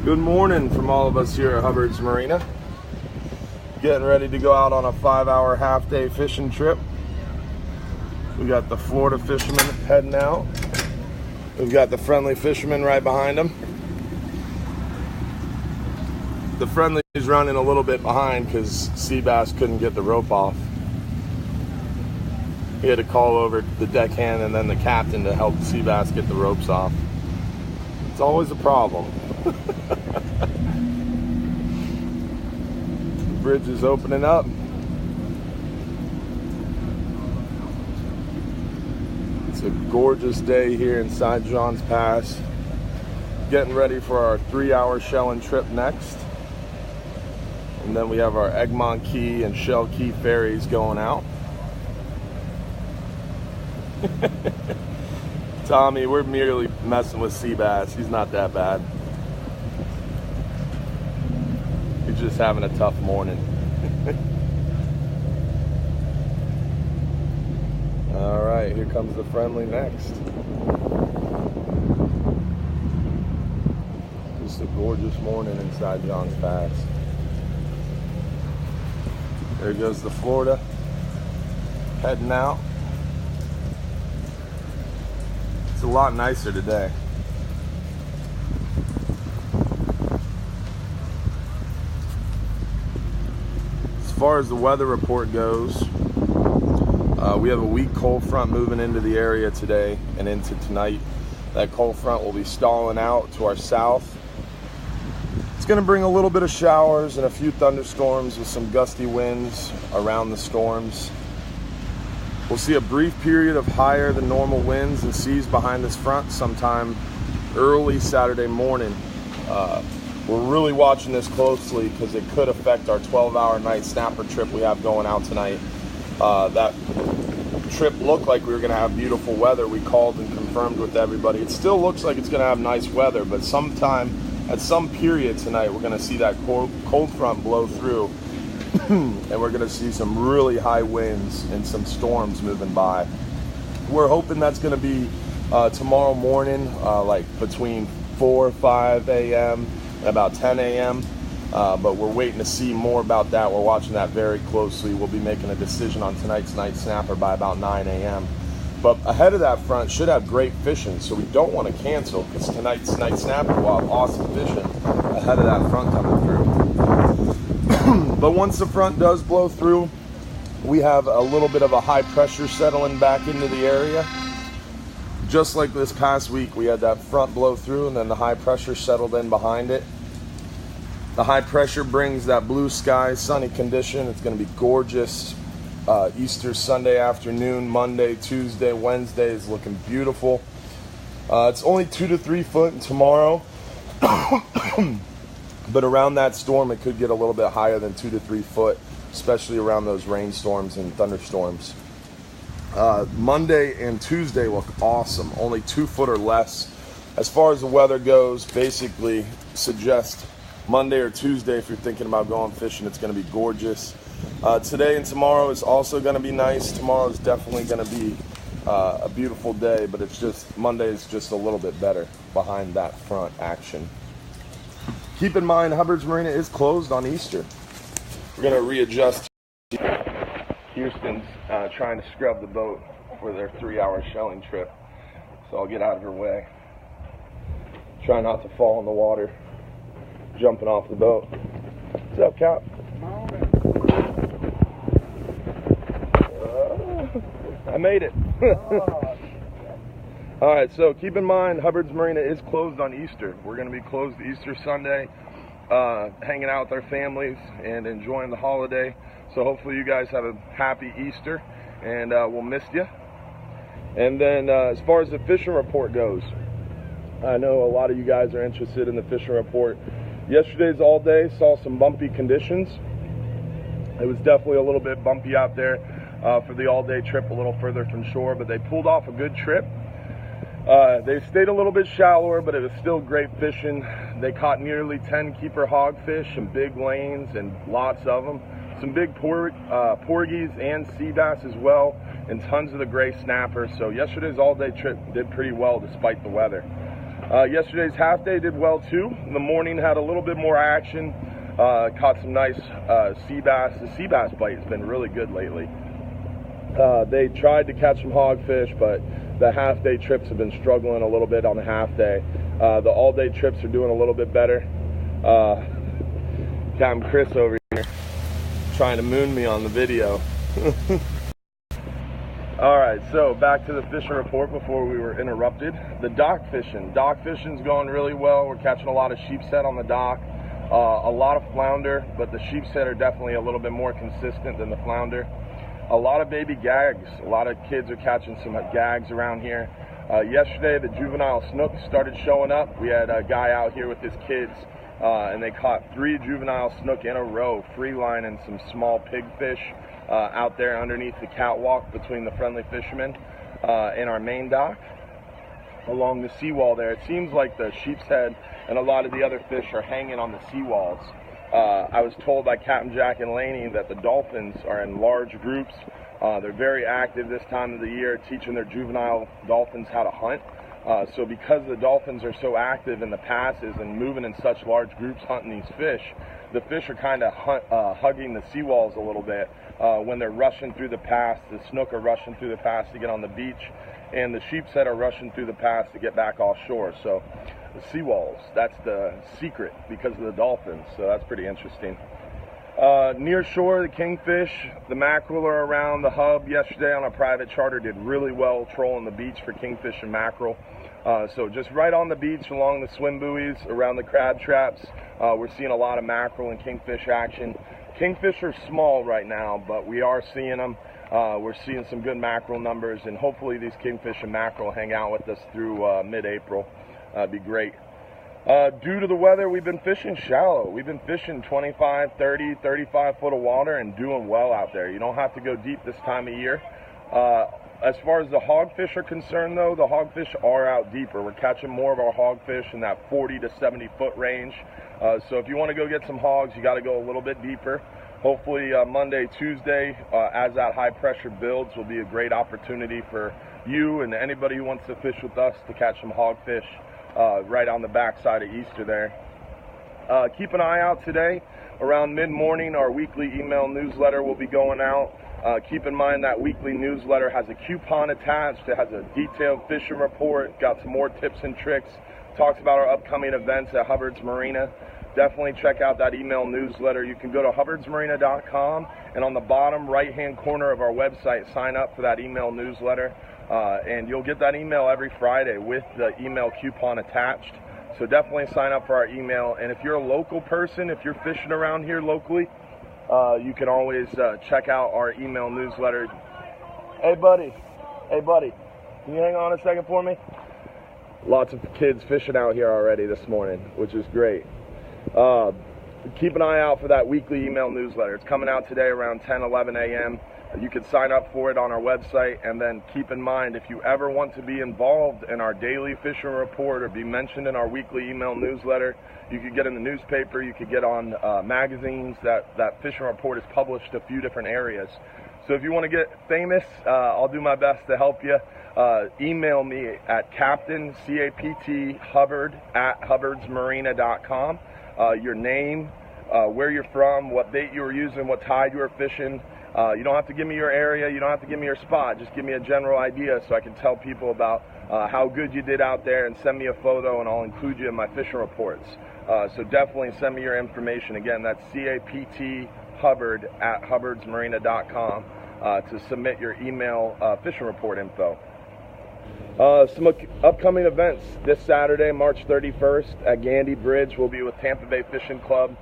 Good morning from all of us here at Hubbard's Marina. Getting ready to go out on a 5-hour half-day fishing trip. We got the Florida fishermen heading out. We've got the friendly fishermen right behind them. The friendly's running a little bit behind because Seabass couldn't get the rope off. He had to call over the deckhand and then the captain to help Seabass get the ropes off. It's always a problem. The bridge is opening up. It's a gorgeous day here inside Johns Pass. Getting ready for our 3-hour shelling trip next. And then we have our Egmont Key and Shell Key ferries going out. Tommy, we're merely messing with Seabass. He's not that bad. He's just having a tough morning. All right, here comes the friendly next. Just a gorgeous morning inside Johns Pass. There goes the Florida, heading out. It's a lot nicer today. As far as the weather report goes, we have a weak cold front moving into the area today and into tonight. That cold front will be stalling out to our south. It's going to bring a little bit of showers and a few thunderstorms with some gusty winds around the storms. We'll see a brief period of higher than normal winds and seas behind this front sometime early Saturday morning. We're really watching this closely because it could affect our 12-hour night snapper trip we have going out tonight. That trip looked like we were going to have beautiful weather. We called and confirmed with everybody. It still looks like it's going to have nice weather, but sometime at some period tonight we're going to see that cold front blow through. And we're going to see some really high winds and some storms moving by. We're hoping that's going to be tomorrow morning, like between 4 or 5 a.m. and about 10 a.m. But we're waiting to see more about that. We're watching that very closely. We'll be making a decision on tonight's night snapper by about 9 a.m. But ahead of that front should have great fishing, so we don't want to cancel because tonight's night snapper will have awesome fishing ahead of that front coming through. But once the front does blow through, we have a little bit of a high pressure settling back into the area. Just like this past week, we had that front blow through and then the high pressure settled in behind it. The high pressure brings that blue sky, sunny condition. It's going to be gorgeous. Easter Sunday afternoon, Monday, Tuesday, Wednesday is looking beautiful. It's only 2 to 3 foot tomorrow. But around that storm, it could get a little bit higher than 2 to 3 foot, especially around those rainstorms and thunderstorms. Monday and Tuesday look awesome, only 2 foot or less. As far as the weather goes, basically suggest Monday or Tuesday if you're thinking about going fishing. It's going to be gorgeous. Today and tomorrow is also going to be nice. Tomorrow is definitely going to be a beautiful day, but it's just Monday is just a little bit better behind that front action. Keep in mind, Hubbard's Marina is closed on Easter. We're going to readjust. Houston's trying to scrub the boat for their 3-hour shelling trip, so I'll get out of her way. Try not to fall in the water, jumping off the boat. What's up, Cap? I made it. All right, so keep in mind, Hubbard's Marina is closed on Easter. We're going to be closed Easter Sunday, hanging out with our families and enjoying the holiday. So hopefully you guys have a happy Easter, and we'll miss you. And then as far as the fishing report goes, I know a lot of you guys are interested in the fishing report. Yesterday's all day saw some bumpy conditions. It was definitely a little bit bumpy out there for the all-day trip, a little further from shore, but they pulled off a good trip. They stayed a little bit shallower, but it was still great fishing. They caught nearly 10 keeper hogfish in big lanes and lots of them. Some big porgies and sea bass as well, and tons of the gray snapper. So yesterday's all-day trip did pretty well despite the weather. Yesterday's half day did well too. The morning had a little bit more action. Caught some nice sea bass. The sea bass bite has been really good lately. They tried to catch some hogfish, but the half day trips have been struggling a little bit on the half day. The all day trips are doing a little bit better. Captain Chris over here trying to moon me on the video. Alright, so back to the fishing report before we were interrupted. The dock fishing. Dock fishing's going really well. We're catching a lot of sheepshead on the dock. A lot of flounder, but the sheepshead are definitely a little bit more consistent than the flounder. A lot of baby gags. A lot of kids are catching some gags around here. Yesterday, the juvenile snook started showing up. We had a guy out here with his kids, and they caught 3 juvenile snook in a row, free lining some small pigfish out there underneath the catwalk between the friendly fishermen and our main dock along the seawall there. It seems like the sheepshead and a lot of the other fish are hanging on the seawalls. I was told by Captain Jack and Laney that the dolphins are in large groups. They're very active this time of the year, teaching their juvenile dolphins how to hunt. So because the dolphins are so active in the passes and moving in such large groups hunting these fish, the fish are kind of hugging the seawalls a little bit when they're rushing through the pass. The snook are rushing through the pass to get on the beach, and the sheepshead are rushing through the pass to get back offshore. So the seawalls, that's the secret because of the dolphins, so that's pretty interesting. Near shore, the kingfish, the mackerel are around. The hub yesterday on a private charter did really well trolling the beach for kingfish and mackerel. So just right on the beach along the swim buoys around the crab traps, we're seeing a lot of mackerel and kingfish action. Kingfish are small right now, but we are seeing them. We're seeing some good mackerel numbers, and hopefully these kingfish and mackerel hang out with us through mid-April. That'd be great. Due to the weather, we've been fishing shallow. We've been fishing 25, 30, 35 foot of water and doing well out there. You don't have to go deep this time of year. As far as the hogfish are concerned, though, the hogfish are out deeper. We're catching more of our hogfish in that 40 to 70 foot range. So if you want to go get some hogs, you got to go a little bit deeper. Hopefully Monday, Tuesday, as that high pressure builds, will be a great opportunity for you and anybody who wants to fish with us to catch some hogfish right on the backside of Easter there. Keep an eye out today. Around mid-morning, our weekly email newsletter will be going out. Keep in mind that weekly newsletter has a coupon attached. It has a detailed fishing report, got some more tips and tricks, talks about our upcoming events at Hubbard's Marina. Definitely check out that email newsletter. You can go to hubbardsmarina.com, and on the bottom right-hand corner of our website, sign up for that email newsletter, and you'll get that email every Friday with the email coupon attached. So definitely sign up for our email. And if you're a local person, if you're fishing around here locally, you can always check out our email newsletter. Hey buddy, can you hang on a second for me? Lots of kids fishing out here already this morning, which is great. Keep an eye out for that weekly email newsletter. It's coming out today around 10, 11 a.m. You can sign up for it on our website, and then keep in mind, if you ever want to be involved in our daily fishing report or be mentioned in our weekly email newsletter, you could get in the newspaper, you could get on magazines. That fishing report is published a few different areas. So if you want to get famous, I'll do my best to help you. Email me at Captain, C-A-P-T, Hubbard, at hubbardsmarina.com. Your name, where you're from, what bait you were using, what tide you were fishing. You don't have to give me your area, you don't have to give me your spot, just give me a general idea so I can tell people about how good you did out there, and send me a photo and I'll include you in my fishing reports. So definitely send me your information. Again, that's C-A-P-T, Hubbard, at hubbardsmarina.com to submit your email fishing report info. Some upcoming events. This Saturday, March 31st, at Gandy Bridge, we'll be with Tampa Bay Fishing Club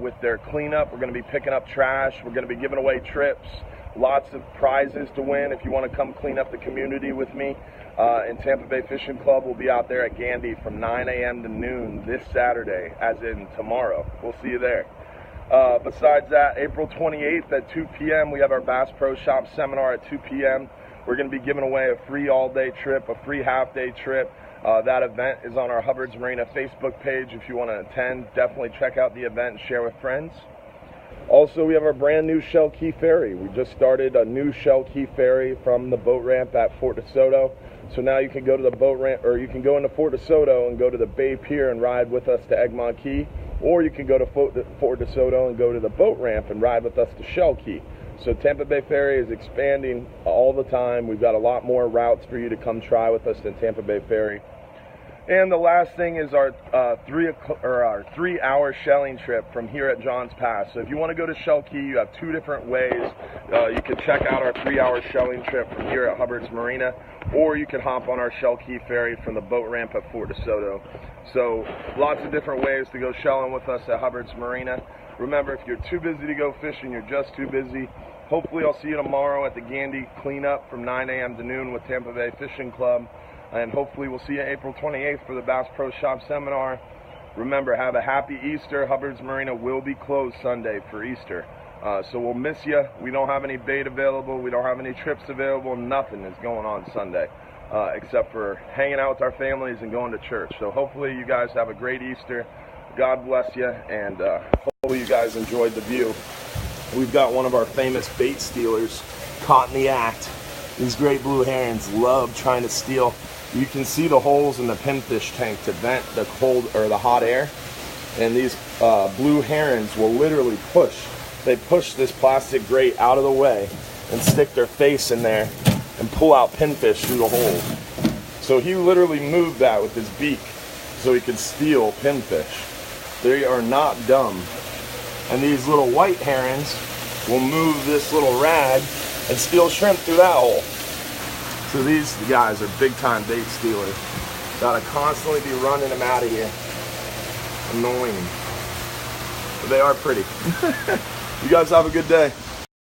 with their cleanup. We're going to be picking up trash. We're going to be giving away trips. Lots of prizes to win if you want to come clean up the community with me. And Tampa Bay Fishing Club will be out there at Gandy from 9 a.m. to noon this Saturday, as in tomorrow. We'll see you there. Besides that, April 28th at 2 p.m., we have our Bass Pro Shop seminar at 2 p.m. We're going to be giving away a free all-day trip, a free half-day trip. That event is on our Hubbard's Marina Facebook page. If you want to attend, definitely check out the event and share with friends. Also, we have our brand new Shell Key Ferry. We just started a new Shell Key Ferry from the boat ramp at Fort DeSoto. So now you can go to the boat ramp, or you can go into Fort DeSoto and go to the Bay Pier and ride with us to Egmont Key, or you can go to Fort DeSoto and go to the boat ramp and ride with us to Shell Key. So Tampa Bay Ferry is expanding all the time. We've got a lot more routes for you to come try with us than Tampa Bay Ferry. And the last thing is our 3-hour shelling trip from here at Johns Pass. So if you want to go to Shell Key, you have 2 different ways. You can check out our 3-hour shelling trip from here at Hubbard's Marina, or you can hop on our Shell Key ferry from the boat ramp at Fort DeSoto. So lots of different ways to go shelling with us at Hubbard's Marina. Remember, if you're too busy to go fishing, you're just too busy. Hopefully I'll see you tomorrow at the Gandy cleanup from 9 a.m. to noon with Tampa Bay Fishing Club. And hopefully we'll see you April 28th for the Bass Pro Shop Seminar. Remember, have a happy Easter. Hubbard's Marina will be closed Sunday for Easter. So we'll miss you. We don't have any bait available. We don't have any trips available. Nothing is going on Sunday except for hanging out with our families and going to church. So hopefully you guys have a great Easter. God bless you, and hopefully you guys enjoyed the view. We've got one of our famous bait stealers caught in the act. These great blue herons love trying to steal. You can see the holes in the pinfish tank to vent the cold or the hot air, and these blue herons will literally push. They push this plastic grate out of the way and stick their face in there and pull out pinfish through the holes. So he literally moved that with his beak so he could steal pinfish. They are not dumb. And these little white herons will move this little rag and steal shrimp through that hole. So these guys are big time bait stealers. Gotta constantly be running them out of here. Annoying. But they are pretty. You guys have a good day.